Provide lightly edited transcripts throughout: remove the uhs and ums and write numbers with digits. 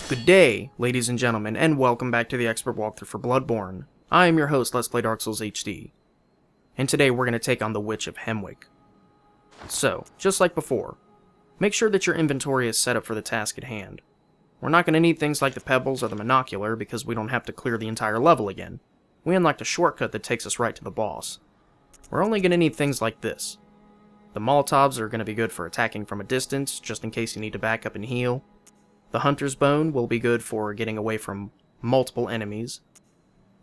Good day, ladies and gentlemen, and welcome back to the expert walkthrough for Bloodborne. I am your host, Let's Play Dark Souls HD, and today we're going to take on the Witch of Hemwick. So, just like before, make sure that your inventory is set up for the task at hand. We're not going to need things like the pebbles or the monocular because we don't have to clear the entire level again. We unlocked a shortcut that takes us right to the boss. We're only going to need things like this. The Molotovs are going to be good for attacking from a distance, just in case you need to back up and heal. The Hunter's Bone will be good for getting away from multiple enemies.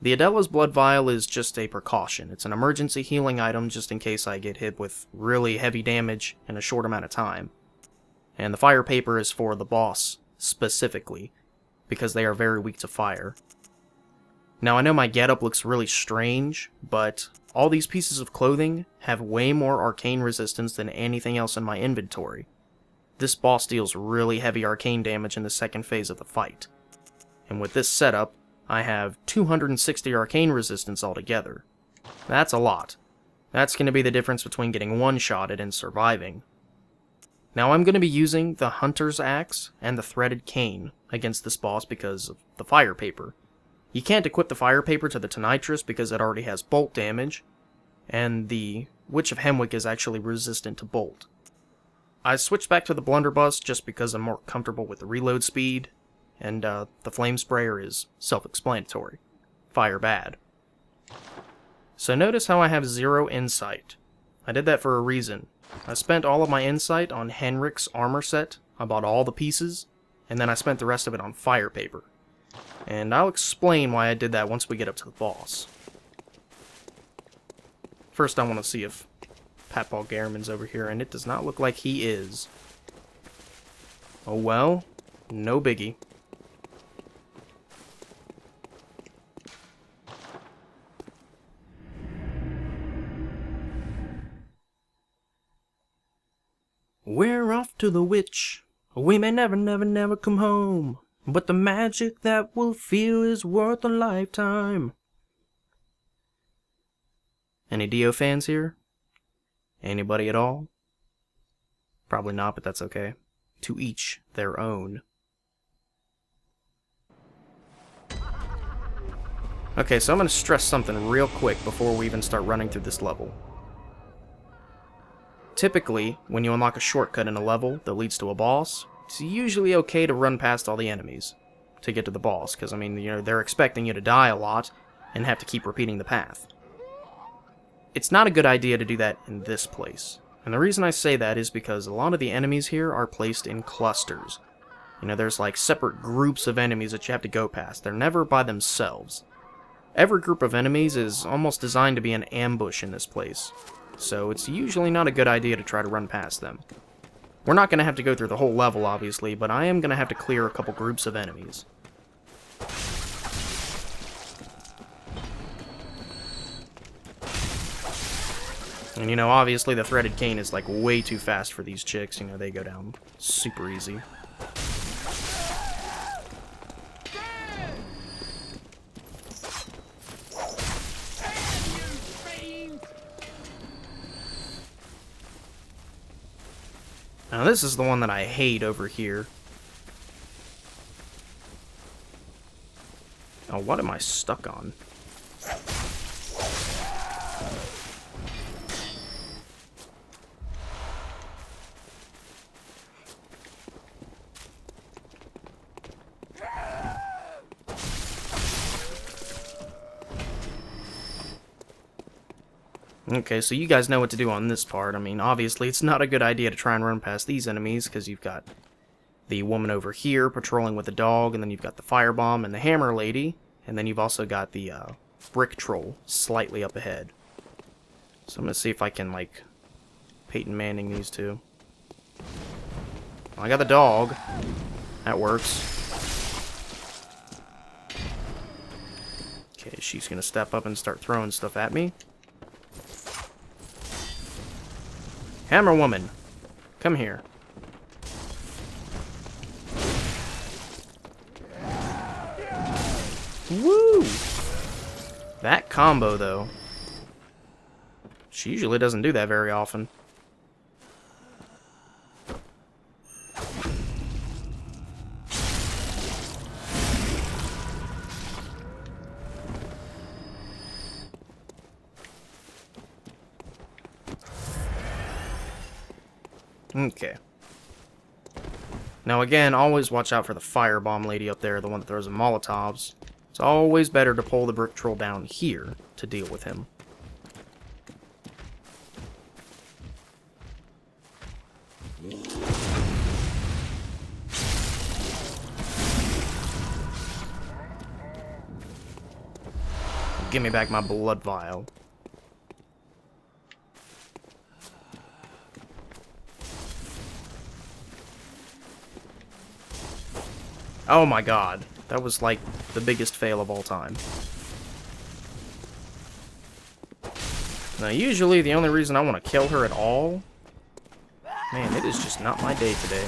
The Adela's Blood Vial is just a precaution. It's an emergency healing item just in case I get hit with really heavy damage in a short amount of time. And the Fire Paper is for the boss, specifically, because they are very weak to fire. Now I know my getup looks really strange, but all these pieces of clothing have way more arcane resistance than anything else in my inventory. This boss deals really heavy arcane damage in the second phase of the fight. And with this setup, I have 260 arcane resistance altogether. That's a lot. That's going to be the difference between getting one-shotted and surviving. Now I'm going to be using the Hunter's Axe and the Threaded Cane against this boss because of the Fire Paper. You can't equip the Fire Paper to the Tonitrus because it already has bolt damage, and the Witch of Hemwick is actually resistant to bolt. I switched back to the blunderbuss just because I'm more comfortable with the reload speed, and the flame sprayer is self-explanatory. Fire bad. So notice how I have 0 insight. I did that for a reason. I spent all of my insight on Henrik's armor set, I bought all the pieces, and then I spent the rest of it on Fire Paper. And I'll explain why I did that once we get up to the boss. First I want to see if Patball Garamond's over here, and it does not look like he is. Oh well, no biggie. We're off to the witch. We may never, never, never come home, but the magic that we'll feel is worth a lifetime. Any Dio fans here? Anybody at all? Probably not, but that's okay. To each their own. Okay, so I'm going to stress something real quick before we even start running through this level. Typically, when you unlock a shortcut in a level that leads to a boss, it's usually okay to run past all the enemies to get to the boss, because, I mean, you know, they're expecting you to die a lot and have to keep repeating the path. It's not a good idea to do that in this place. And the reason I say that is because a lot of the enemies here are placed in clusters. You know, there's like separate groups of enemies that you have to go past. They're never by themselves. Every group of enemies is almost designed to be an ambush in this place. So it's usually not a good idea to try to run past them. We're not going to have to go through the whole level, obviously, but I am going to have to clear a couple groups of enemies. And, you know, obviously the Threaded Cane is, like, way too fast for these chicks. You know, they go down super easy. Now, this is the one that I hate over here. Oh, what am I stuck on? Okay, so you guys know what to do on this part. I mean, obviously, it's not a good idea to try and run past these enemies, because you've got the woman over here patrolling with the dog, and then you've got the firebomb and the hammer lady, and then you've also got the brick troll slightly up ahead. So I'm going to see if I can, like, Peyton Manning these two. Well, I got the dog. That works. Okay, she's going to step up and start throwing stuff at me. Hammer woman, come here. Woo! That combo, though. She usually doesn't do that very often. Okay. Now again, always watch out for the firebomb lady up there, the one that throws the Molotovs. It's always better to pull the brick troll down here to deal with him. Give me back my blood vial. Oh my god. That was like the biggest fail of all time. Now usually the only reason I want to kill her at all... Man, it is just not my day today.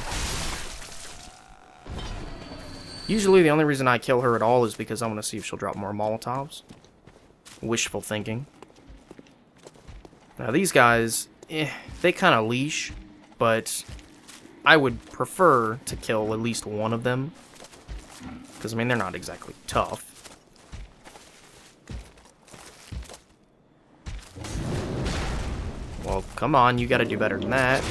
Usually the only reason I kill her at all is because I want to see if she'll drop more Molotovs. Wishful thinking. Now these guys, they kind of leash, but I would prefer to kill at least one of them. Because, I mean, they're not exactly tough. Well, come on, you gotta do better than that.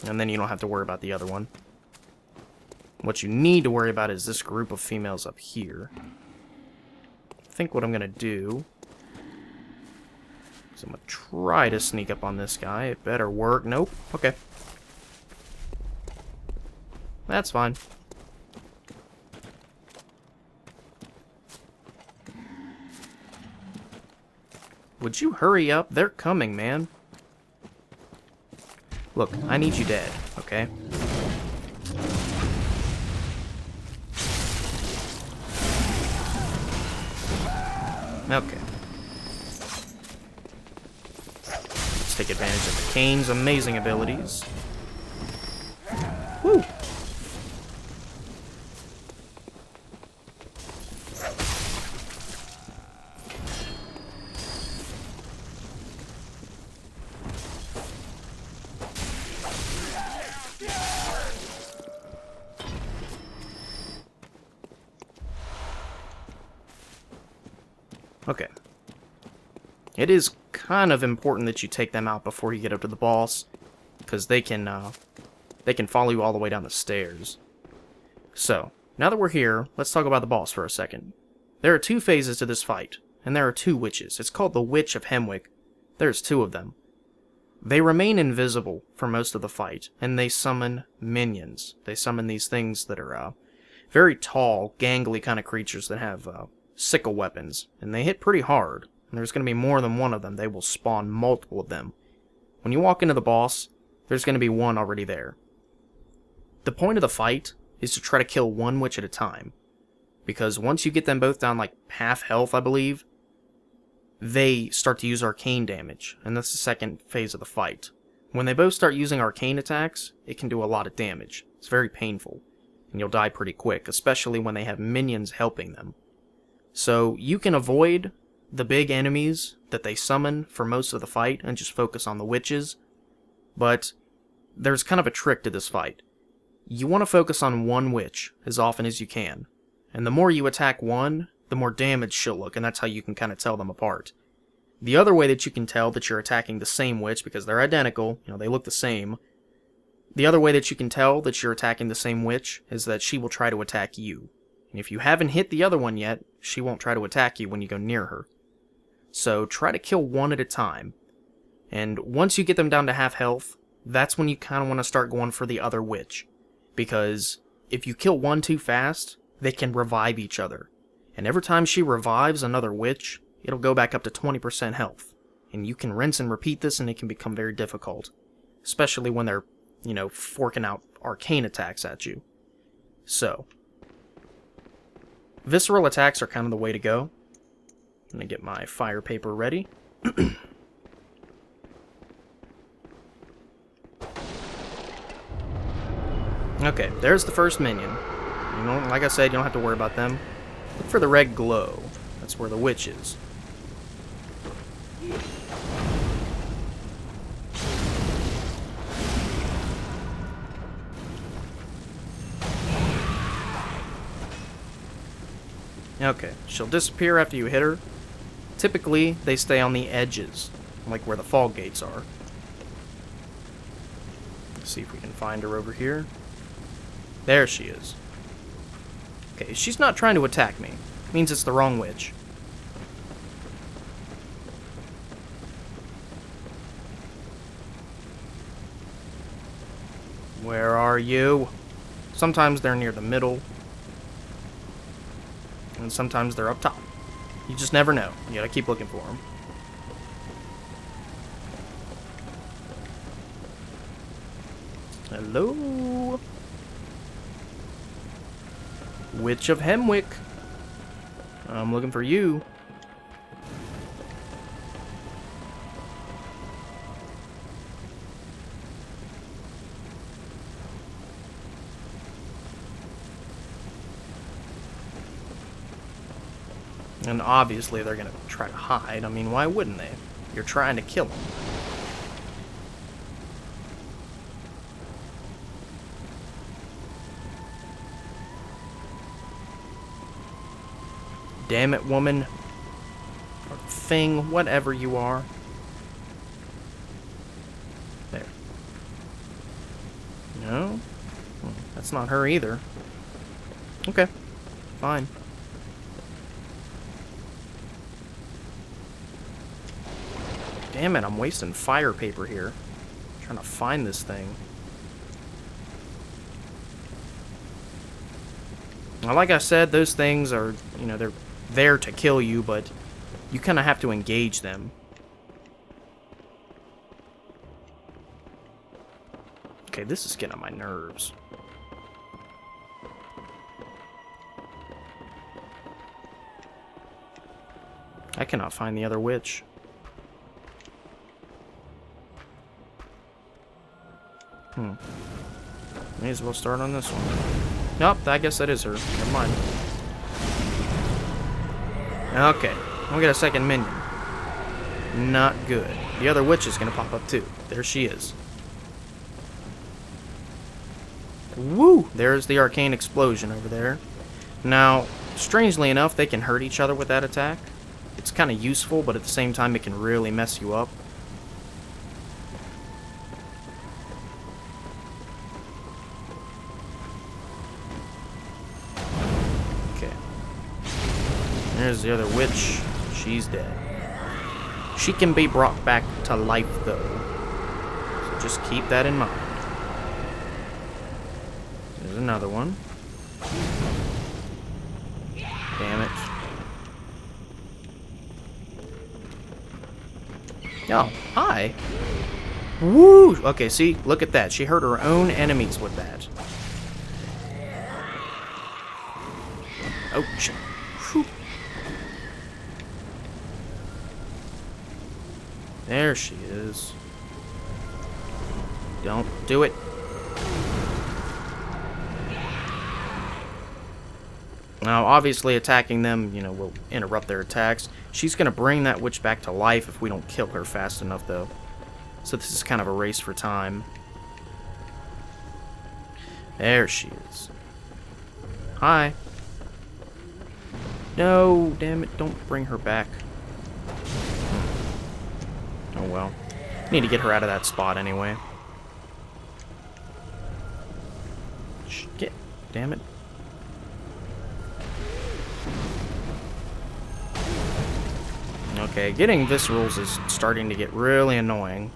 And then you don't have to worry about the other one. What you need to worry about is this group of females up here. I think what I'm gonna do is I'm gonna try to sneak up on this guy. It better work. Nope. Okay. That's fine. Would you hurry up? They're coming, man. Look, I need you dead, okay? Okay. Let's take advantage of the Cane's amazing abilities. Woo! Okay. It is kind of important that you take them out before you get up to the boss, because they can follow you all the way down the stairs. So, now that we're here, let's talk about the boss for a second. There are two phases to this fight, and there are two witches. It's called the Witch of Hemwick. There's two of them. They remain invisible for most of the fight, and they summon minions. They summon these things that are very tall, gangly kind of creatures that have sickle weapons, and they hit pretty hard. And there's going to be more than one of them. They will spawn multiple of them. When you walk into the boss, there's going to be one already there. The point of the fight is to try to kill one witch at a time, because once you get them both down like half health, I believe, they start to use arcane damage, and that's the second phase of the fight. When they both start using arcane attacks, it can do a lot of damage. It's very painful, and you'll die pretty quick, especially when they have minions helping them. So you can avoid the big enemies that they summon for most of the fight and just focus on the witches, but there's kind of a trick to this fight. You want to focus on one witch as often as you can, and the more you attack one, the more damaged she'll look, and that's how you can kind of tell them apart. The other way that you can tell that you're attacking the same witch, because they're identical, they look the same, the other way that you can tell that you're attacking the same witch is that she will try to attack you. And if you haven't hit the other one yet, she won't try to attack you when you go near her. So try to kill one at a time. And once you get them down to half health, that's when you kind of want to start going for the other witch. Because if you kill one too fast, they can revive each other. And every time she revives another witch, it'll go back up to 20% health. And you can rinse and repeat this, and it can become very difficult. Especially when they're, forking out arcane attacks at you. So visceral attacks are kind of the way to go. I'm going to get my fire paper ready. Okay, there's the first minion. Like I said, you don't have to worry about them. Look for the red glow. That's where the witch is. Okay, she'll disappear after you hit her. Typically, they stay on the edges, like where the fog gates are. Let's see if we can find her over here. There she is. Okay, she's not trying to attack me. Means it's the wrong witch. Where are you? Sometimes they're near the middle. And sometimes they're up top. You just never know. You gotta keep looking for them. Hello? Witch of Hemwick. I'm looking for you. And obviously they're gonna try to hide. I mean, why wouldn't they? You're trying to kill them. Damn it, woman. Or thing, whatever you are. There. No? Well, that's not her either. Okay. Fine. Damn it, I'm wasting fire paper here. I'm trying to find this thing. Now, like I said, those things are, you know, they're there to kill you, but you kind of have to engage them. Okay, this is getting on my nerves. I cannot find the other witch. May as well start on this one. Nope, I guess that is her. Never mind. Okay, we got a second minion. Not good. The other witch is gonna pop up too. There she is. Woo! There's the arcane explosion over there. Now, strangely enough, they can hurt each other with that attack. It's kind of useful, but at the same time, it can really mess you up. There's the other witch. She's dead. She can be brought back to life, though. So just keep that in mind. There's another one. Damn it. Oh, hi. Woo! Okay, see? Look at that. She hurt her own enemies with that. Oh, shit. Whew. There she is. Don't do it. Now, obviously, attacking them, you know, will interrupt their attacks. She's going to bring that witch back to life if we don't kill her fast enough, though. So this is kind of a race for time. There she is. Hi. No, damn it, don't bring her back. Oh well. Need to get her out of that spot anyway. Shit, damn it. Okay, getting viscerals is starting to get really annoying.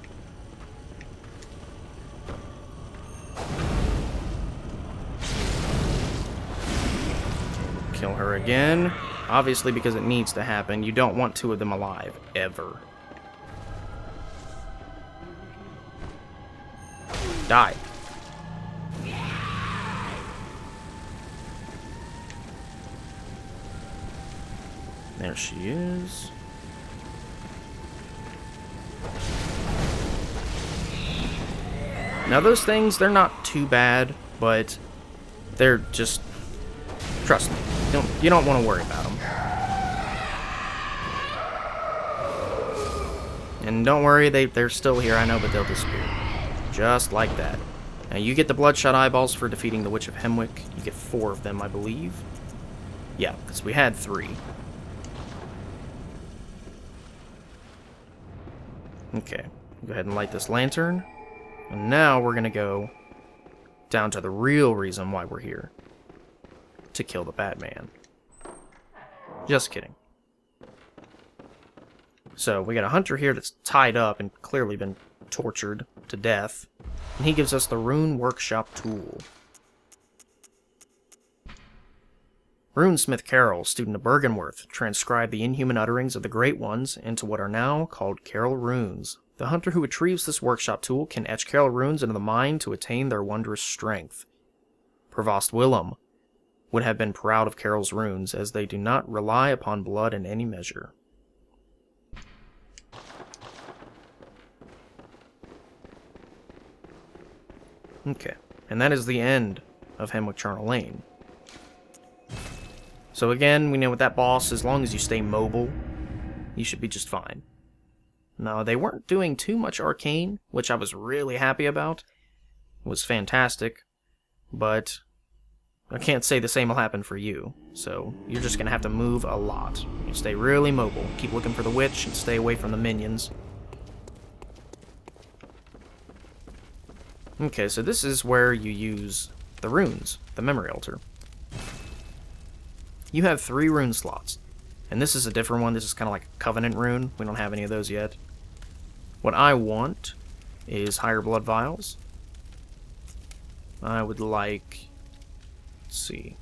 Kill her again. Obviously, because it needs to happen. You don't want two of them alive, ever. Die. There she is. Now those things, they're not too bad, but they're just, trust me, you don't want to worry about them. And don't worry, they're still here, I know, but they'll disappear. Just like that. Now you get the bloodshot eyeballs for defeating the Witch of Hemwick. You get 4 of them, I believe. Yeah, because we had 3. Okay, go ahead and light this lantern. And now we're going to go down to the real reason why we're here. To kill the Batman. Just kidding. So, we got a hunter here that's tied up and clearly been tortured to death. And he gives us the Rune Workshop tool. Runesmith Carol, student of Bergenworth, transcribed the inhuman utterings of the Great Ones into what are now called Carol runes. The hunter who retrieves this workshop tool can etch Carol runes into the mind to attain their wondrous strength. Provost Willem would have been proud of Carol's runes, as they do not rely upon blood in any measure. Okay, and that is the end of Hemwick Charnel Lane. So again, we know with that boss, as long as you stay mobile, you should be just fine. Now, they weren't doing too much arcane, which I was really happy about. It was fantastic, but I can't say the same will happen for you. So, you're just going to have to move a lot. You stay really mobile, keep looking for the witch, and stay away from the minions. Okay, so this is where you use the runes, the memory altar. You have 3 rune slots, and this is a different one. This is kind of like a Covenant rune. We don't have any of those yet. What I want is higher blood vials. I would like, let's see,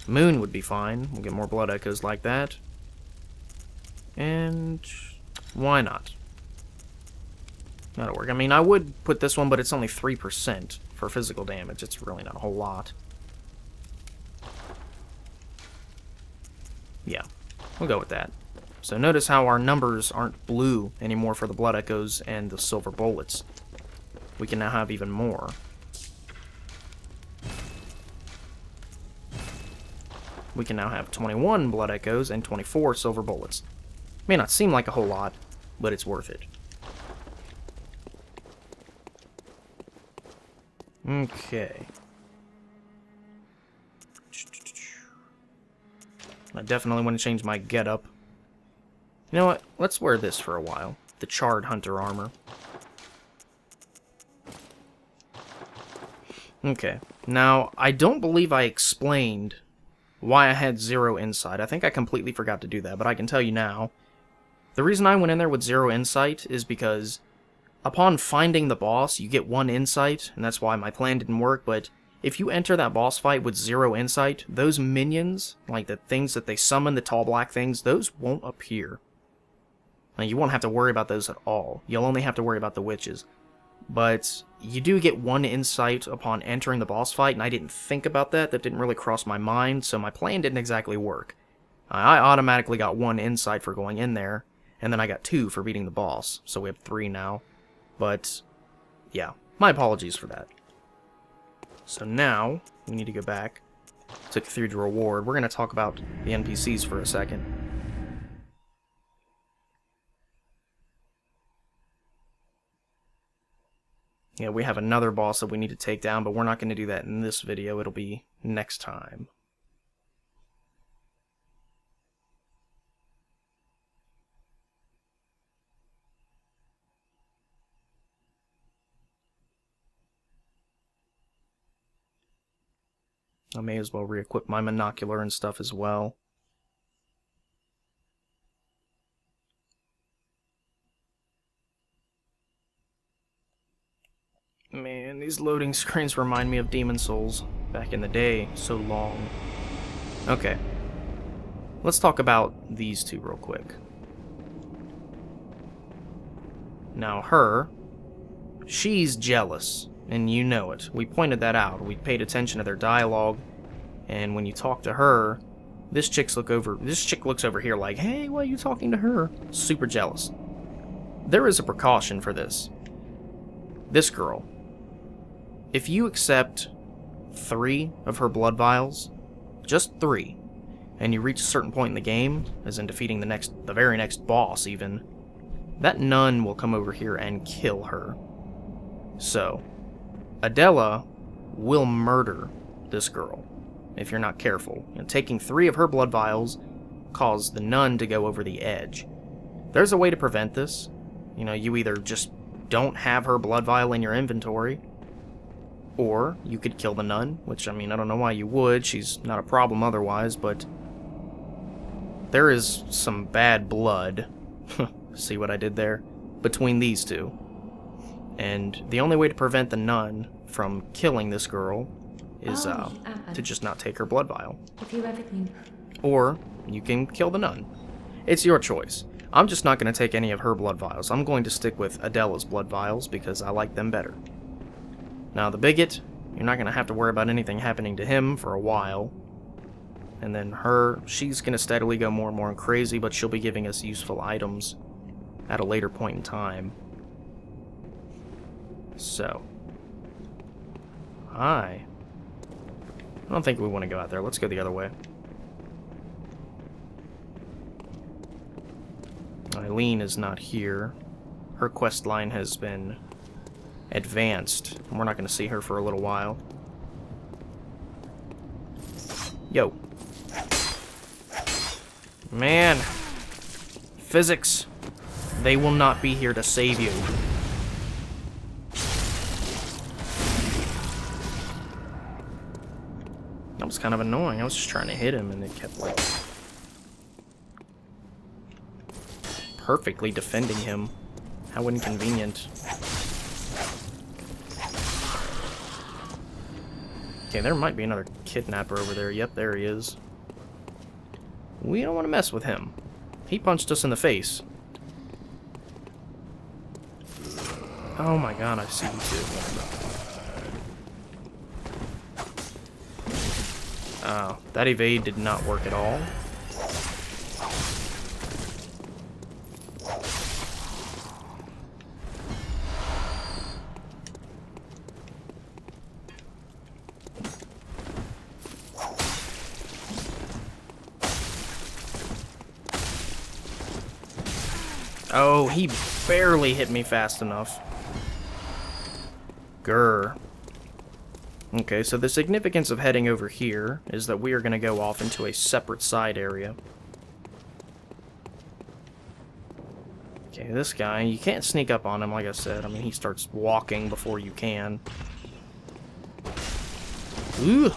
Moon would be fine. We'll get more blood echoes like that. And why not? That'll work. I mean, I would put this one, but it's only 3% for physical damage. It's really not a whole lot. Yeah, we'll go with that. So notice how our numbers aren't blue anymore for the blood echoes and the silver bullets. We can now have even more. We can now have 21 blood echoes and 24 silver bullets. May not seem like a whole lot, but it's worth it. Okay. I definitely want to change my getup. You know what? Let's wear this for a while. The Charred Hunter armor. Okay. Now, I don't believe I explained why I had 0 insight. I think I completely forgot to do that, but I can tell you now. The reason I went in there with 0 insight is because upon finding the boss, you get 1 insight, and that's why my plan didn't work, but if you enter that boss fight with 0 insight, those minions, like the things that they summon, the tall black things, those won't appear. Now, you won't have to worry about those at all. You'll only have to worry about the witches. But you do get 1 insight upon entering the boss fight, and I didn't think about that. That didn't really cross my mind, so my plan didn't exactly work. I automatically got 1 insight for going in there, and then I got 2 for beating the boss, so we have 3 now. But, yeah, my apologies for that. So now, we need to go back to Cathedral Reward. We're going to talk about the NPCs for a second. Yeah, we have another boss that we need to take down, but we're not going to do that in this video. It'll be next time. I may as well re-equip my monocular and stuff as well. Man, these loading screens remind me of Demon Souls back in the day. So long. Okay. Let's talk about these 2 real quick. Now her, she's jealous, and you know it. We pointed that out. We paid attention to their dialogue, and when you talk to her, this chick looks over here like, hey, why are you talking to her? Super jealous. There is a precaution for this. This girl, if you accept 3 of her blood vials, just 3, and you reach a certain point in the game, as in defeating the very next boss even, that nun will come over here and kill her. So, Adela will murder this girl. if you're not careful. And taking 3 of her blood vials caused the nun to go over the edge. There's a way to prevent this. You know, you either just don't have her blood vial in your inventory, or you could kill the nun, which, I mean, I don't know why you would. She's not a problem otherwise, but there is some bad blood, see what I did there, between these two. And the only way to prevent the nun from killing this girl is to just not take her blood vial. Or you can kill the nun. It's your choice. I'm just not going to take any of her blood vials. I'm going to stick with Adela's blood vials because I like them better. Now the bigot, you're not going to have to worry about anything happening to him for a while. And then her, she's going to steadily go more and more crazy, but she'll be giving us useful items at a later point in time. So. Hi. I don't think we want to go out there. Let's go the other way. Eileen is not here. Her quest line has been advanced. We're not going to see her for a little while. Yo. Man. Physics. They will not be here to save you. That was kind of annoying. I was just trying to hit him and it kept like perfectly defending him. How inconvenient. Okay, there might be another kidnapper over there. Yep, there he is. We don't want to mess with him. He punched us in the face. Oh my god, I see you too. Oh, that evade did not work at all. Oh, he barely hit me fast enough. Grr. Okay, so the significance of heading over here is that we are going to go off into a separate side area. Okay, this guy, you can't sneak up on him, like I said. I mean, he starts walking before you can. Ooh!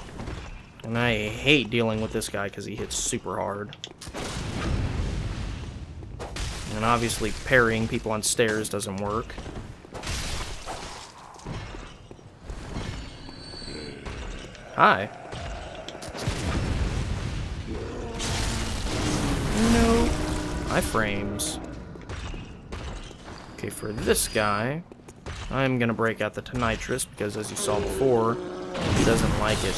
And I hate dealing with this guy because he hits super hard. And obviously parrying people on stairs doesn't work. Hi. No. Iframes. Okay, for this guy, I'm gonna break out the nitrous because, as you saw before, he doesn't like it.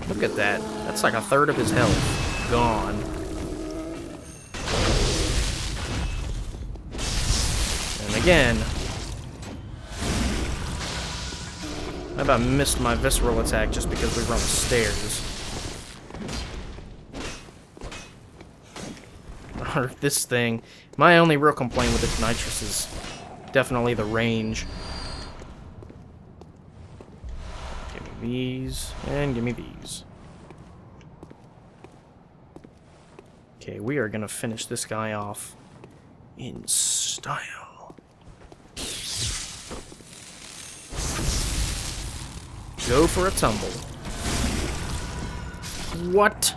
Look at that. That's like a third of his health gone. And again, I about missed my visceral attack just because we were on the stairs. Or this thing. My only real complaint with its nitrous is definitely the range. Give me these, and give me these. Okay, we are gonna finish this guy off in style. Go for a tumble. What?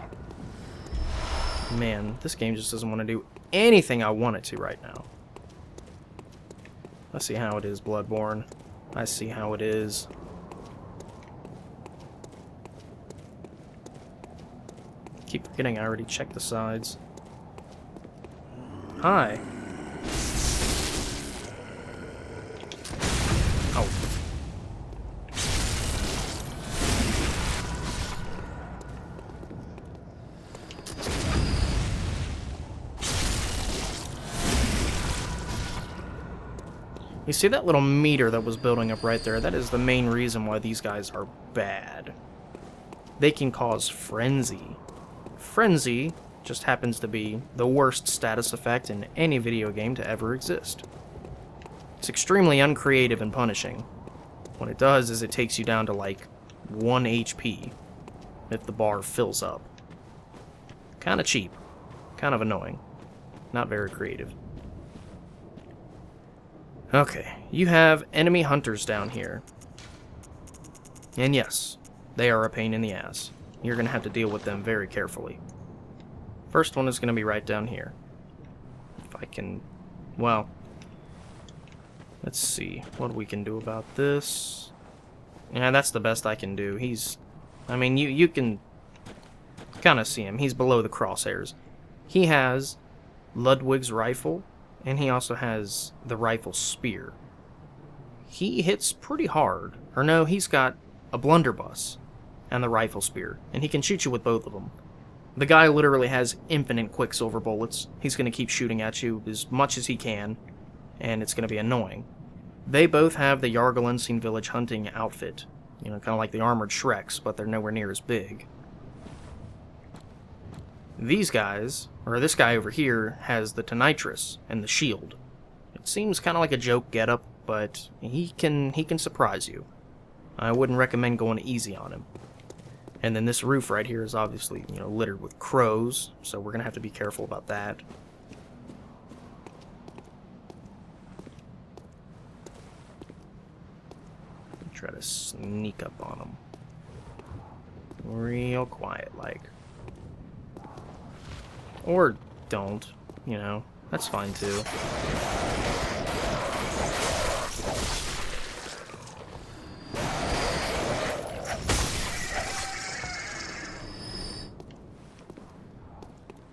Man, this game just doesn't want to do anything I want it to right now. I see how it is, Bloodborne. I see how it is. Keep forgetting I already checked the sides. Hi. Oh. You see that little meter that was building up right there? That is the main reason why these guys are bad. They can cause frenzy. Frenzy just happens to be the worst status effect in any video game to ever exist. It's extremely uncreative and punishing. What it does is it takes you down to like 1 HP if the bar fills up. Kind of cheap. Kind of annoying. Not very creative. Okay, you have enemy hunters down here. And yes, they are a pain in the ass. You're going to have to deal with them very carefully. First one is going to be right down here. If I can... well... let's see what we can do about this. Yeah, that's the best I can do. He's... I mean, you can kind of see him. He's below the crosshairs. He has Ludwig's rifle, and he also has the rifle spear. He hits pretty hard. Or no, he's got a blunderbuss and the rifle spear, and he can shoot you with both of them. The guy literally has infinite quicksilver bullets. He's going to keep shooting at you as much as he can, and it's going to be annoying. They both have the Yargalenstein Village hunting outfit. You know, kind of like the armored Shreks, but they're nowhere near as big. These guys, or this guy over here, has the Tonitrus and the shield. It seems kind of like a joke getup, but he can surprise you. I wouldn't recommend going easy on him. And then this roof right here is obviously, you know, littered with crows, so we're gonna have to be careful about that. Try to sneak up on him. Real quiet, like. Or don't, you know. That's fine, too.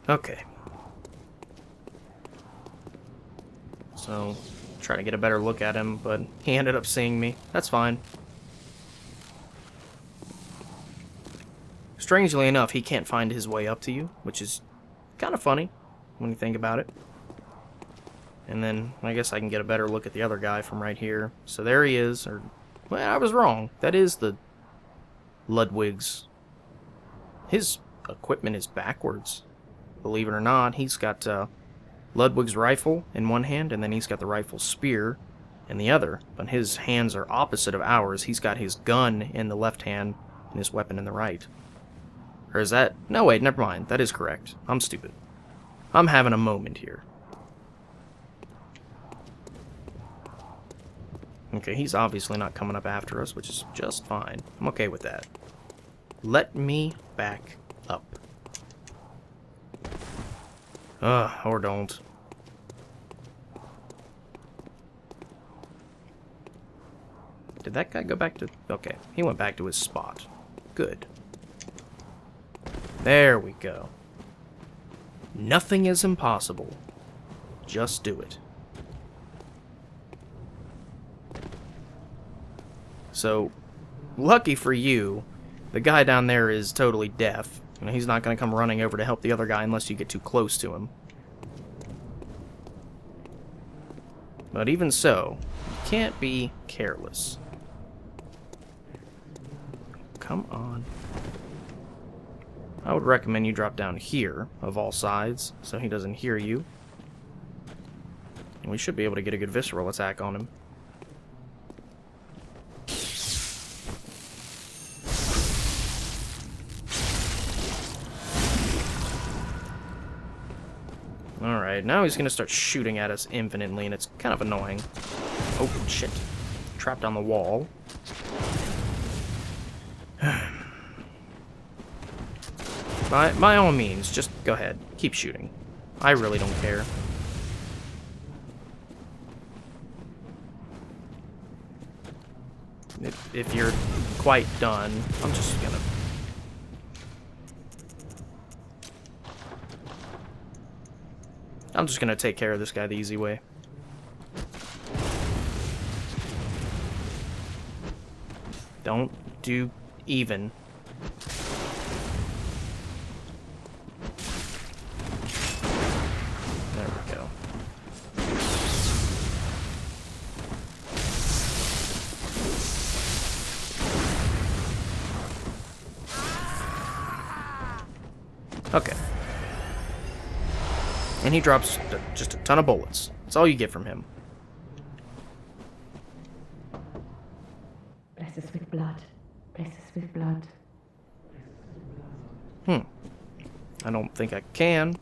Okay. So, try to get a better look at him, but he ended up seeing me. That's fine. Strangely enough, he can't find his way up to you, which is kind of funny when you think about it. And then, I guess I can get a better look at the other guy from right here. So there he is, or... well, I was wrong. That is the Ludwig's. His equipment is backwards. Believe it or not, he's got Ludwig's rifle in one hand, and then he's got the rifle spear in the other. But his hands are opposite of ours. He's got his gun in the left hand and his weapon in the right. Or is that... no, wait, never mind. That is correct. I'm stupid. I'm having a moment here. Okay, he's obviously not coming up after us, which is just fine. I'm okay with that. Let me back up. Or don't. Did that guy go back to... okay, he went back to his spot. Good. There we go. Nothing is impossible. Just do it. So, lucky for you, the guy down there is totally deaf. You know, he's not going to come running over to help the other guy unless you get too close to him. But even so, you can't be careless. Come on. I would recommend you drop down here, of all sides, so he doesn't hear you. And we should be able to get a good visceral attack on him. Alright, now he's gonna start shooting at us infinitely, and it's kind of annoying. Oh, shit. Trapped on the wall. By all means, just go ahead. Keep shooting. I really don't care. If you're quite done, I'm just gonna... take care of this guy the easy way. Don't do even. There we go. Okay. And he drops just a ton of bullets. That's all you get from him. Bless us with blood. Bless us with blood. I don't think I can.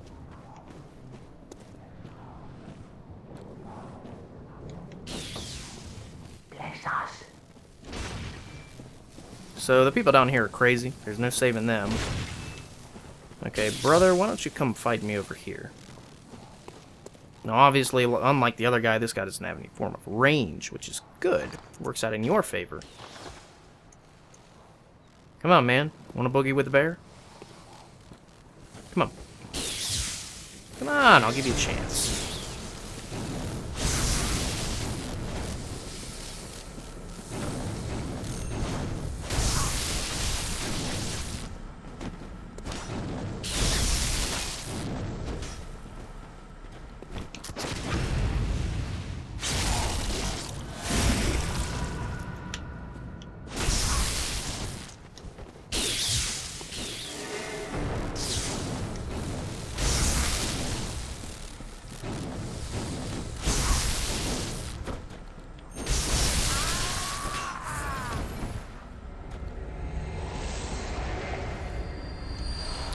Bless us. So the people down here are crazy. There's no saving them. Okay, brother, why don't you come fight me over here? Now, obviously, unlike the other guy, this guy doesn't have any form of range, which is good. Works out in your favor. Come on, man. Want to boogie with the bear? Come on. Come on, I'll give you a chance.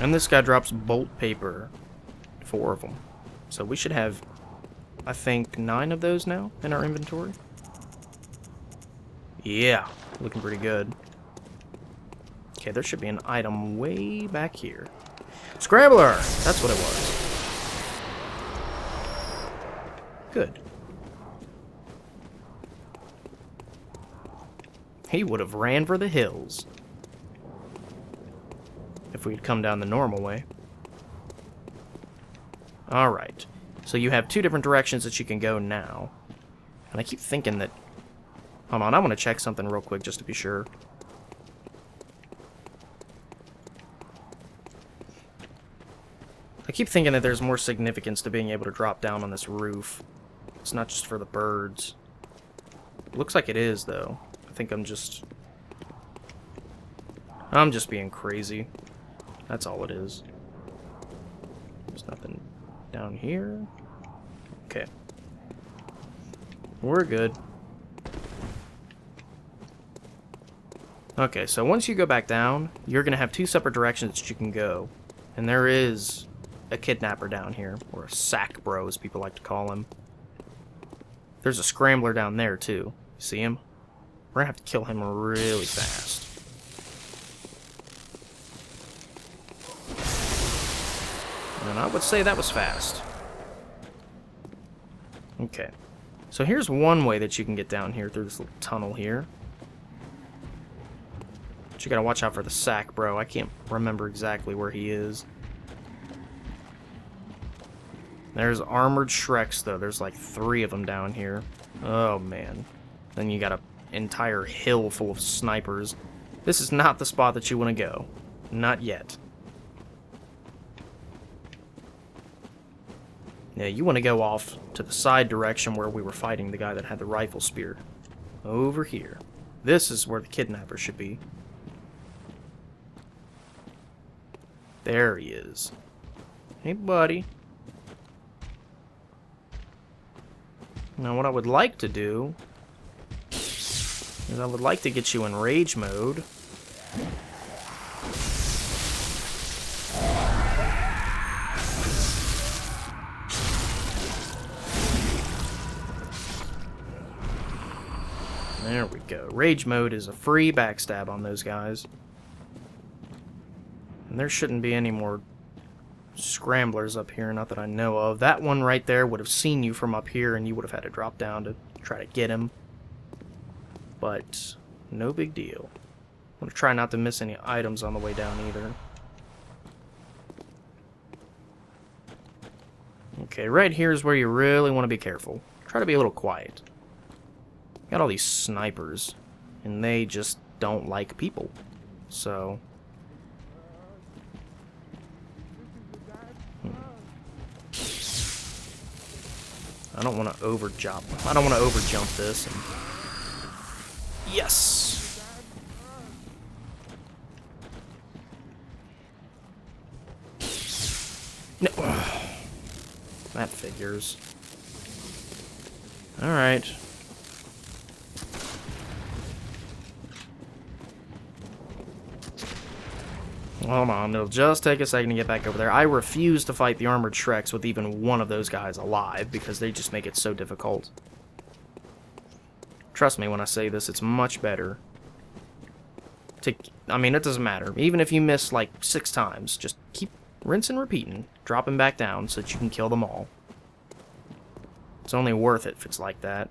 And this guy drops bolt paper. 4 of them. So we should have, I think, 9 of those now in our inventory. Yeah, looking pretty good. Okay, there should be an item way back here. Scrambler! That's what it was. Good. He would have ran for the hills if we'd come down the normal way. Alright. So you have 2 different directions that you can go now. And I keep thinking that... Hold on, I want to check something real quick just to be sure. I keep thinking that there's more significance to being able to drop down on this roof. It's not just for the birds. Looks like it is, though. I think I'm just being crazy. That's all it is. There's nothing down here. Okay. We're good. Okay, so once you go back down, you're going to have 2 separate directions that you can go. And there is a kidnapper down here, or a sack bro, as people like to call him. There's a scrambler down there, too. See him? We're going to have to kill him really fast. And I would say that was fast. Okay. So here's one way that you can get down here through this little tunnel here. But you gotta watch out for the sack, bro. I can't remember exactly where he is. There's armored Shreks, though. There's like 3 of them down here. Oh, man. Then you got an entire hill full of snipers. This is not the spot that you want to go. Not yet. Yeah, you want to go off to the side direction where we were fighting the guy that had the rifle spear. Over here. This is where the kidnapper should be. There he is. Hey, buddy. Now, what I would like to do is I would like to get you in rage mode. There we go. Rage mode is a free backstab on those guys. And there shouldn't be any more scramblers up here, not that I know of. That one right there would have seen you from up here, and you would have had to drop down to try to get him. But no big deal. I'm going to try not to miss any items on the way down either. Okay, right here is where you really want to be careful. Try to be a little quiet. Got all these snipers, and they just don't like people. So... I don't want to overjump. I don't want to overjump this. And... Yes! No. That figures. Alright. Hold on, it'll just take a second to get back over there. I refuse to fight the armored Shreks with even one of those guys alive, because they just make it so difficult. Trust me when I say this, it's much better to... I mean, it doesn't matter. Even if you miss, like, 6 times, just keep rinsing and repeating. Dropping back down so that you can kill them all. It's only worth it if it's like that.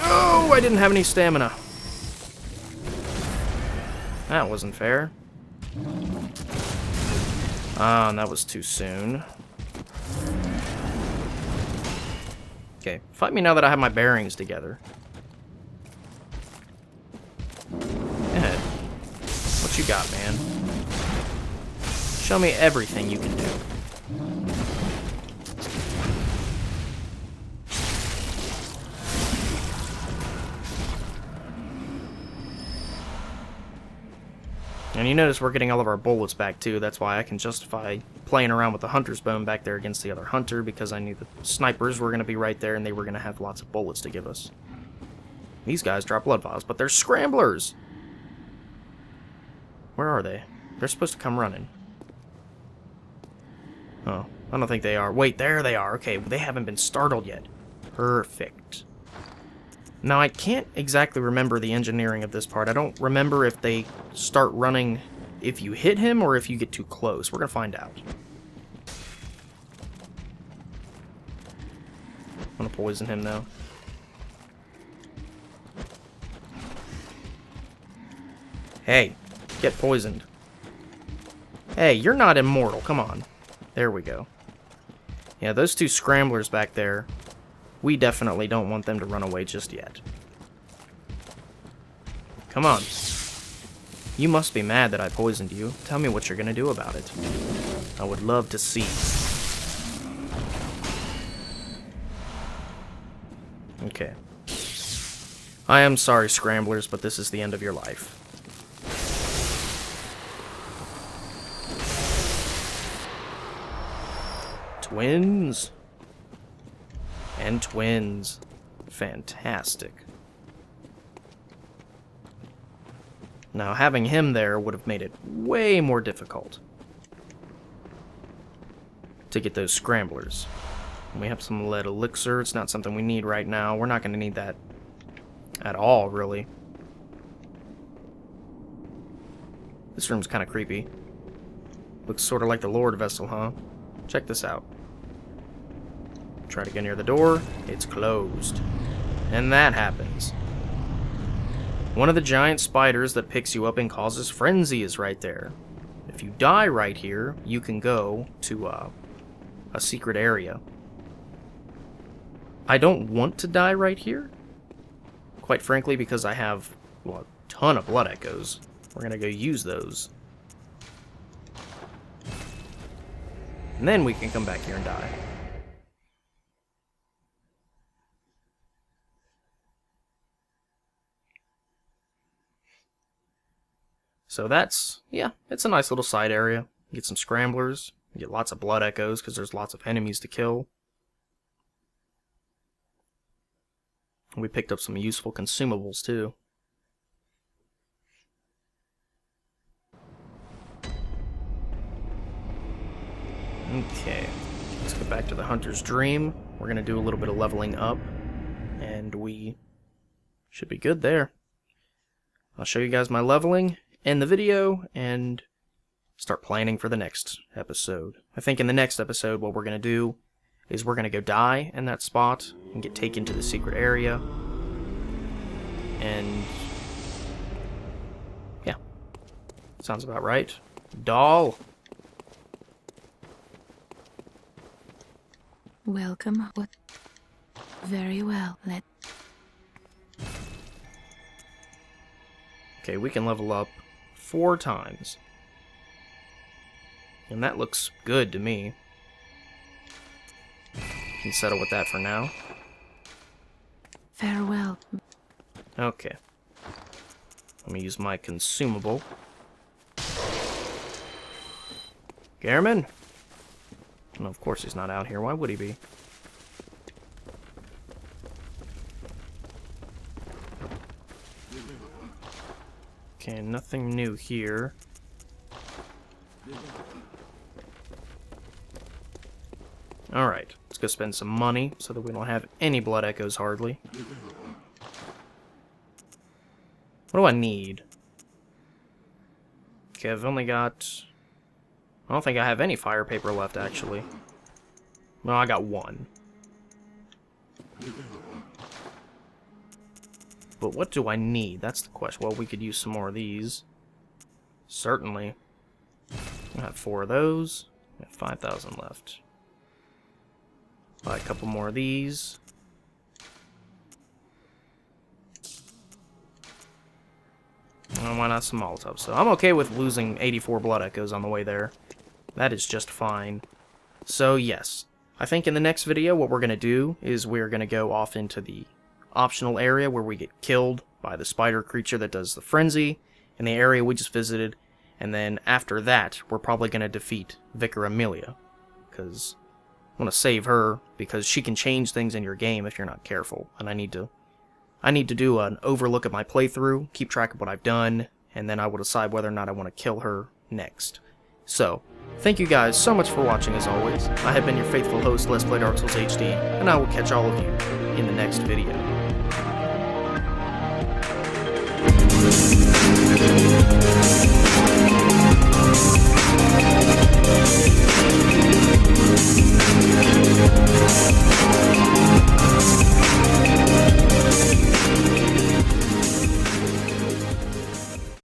Oh, I didn't have any stamina. That wasn't fair. Ah, and that was too soon. Okay, fight me now that I have my bearings together. Go ahead. What you got, man? Show me everything you can do. And you notice we're getting all of our bullets back too. That's why I can justify playing around with the hunter's bone back there against the other hunter, because I knew the snipers were going to be right there and they were going to have lots of bullets to give us. These guys drop blood vials, but they're scramblers! Where are they? They're supposed to come running. Oh, I don't think they are. Wait, there they are. Okay, they haven't been startled yet. Perfect. Now, I can't exactly remember the engineering of this part. I don't remember if they start running if you hit him or if you get too close. We're going to find out. I'm going to poison him, though. Hey, get poisoned. Hey, you're not immortal. Come on. There we go. Yeah, those 2 scramblers back there, we definitely don't want them to run away just yet. Come on. You must be mad that I poisoned you. Tell me what you're gonna do about it. I would love to see. Okay. I am sorry, scramblers, but this is the end of your life. Twins. And twins. Fantastic. Now, having him there would have made it way more difficult to get those scramblers. And we have some lead elixir. It's not something we need right now. We're not going to need that at all, really. This room's kind of creepy. Looks sort of like the Lord vessel, huh? Check this out. Try to get near the door. It's closed. And that happens. One of the giant spiders that picks you up and causes frenzy is right there. If you die right here, you can go to a secret area. I don't want to die right here. Quite frankly, because I have, well, a ton of blood echoes. We're going to go use those. And then we can come back here and die. So that's, yeah, it's a nice little side area. You get some scramblers, you get lots of blood echoes because there's lots of enemies to kill. We picked up some useful consumables too. Okay, let's get back to the Hunter's Dream. We're going to do a little bit of leveling up, and we should be good there. I'll show you guys my leveling, end the video, and start planning for the next episode. I think in the next episode what we're going to do is we're going to go die in that spot and get taken to the secret area. And yeah, sounds about right. Doll. Welcome. What? Very well. Okay, we can level up 4 times. And that looks good to me. Can settle with that for now. Farewell. Okay. Let me use my consumable. Garman? No, of course he's not out here. Why would he be? Okay, nothing new here. Alright, let's go spend some money so that we don't have any blood echoes hardly. What do I need? Okay, I've only got... I don't think I have any fire paper left, actually. Well, I got one. But what do I need? That's the question. Well, we could use some more of these. Certainly. I have 4 of those. I have 5,000 left. Buy a couple more of these. And why not some Molotov? So I'm okay with losing 84 blood echoes on the way there. That is just fine. So yes, I think in the next video what we're going to do is we're going to go off into the optional area where we get killed by the spider creature that does the frenzy in the area we just visited, and then after that we're probably going to defeat Vicar Amelia, because I want to save her because she can change things in your game if you're not careful, and I need to do an overlook of my playthrough, keep track of what I've done, and then I will decide whether or not I want to kill her next. So, thank you guys so much for watching as always. I have been your faithful host, Let's Play Dark Souls HD, and I will catch all of you in the next video.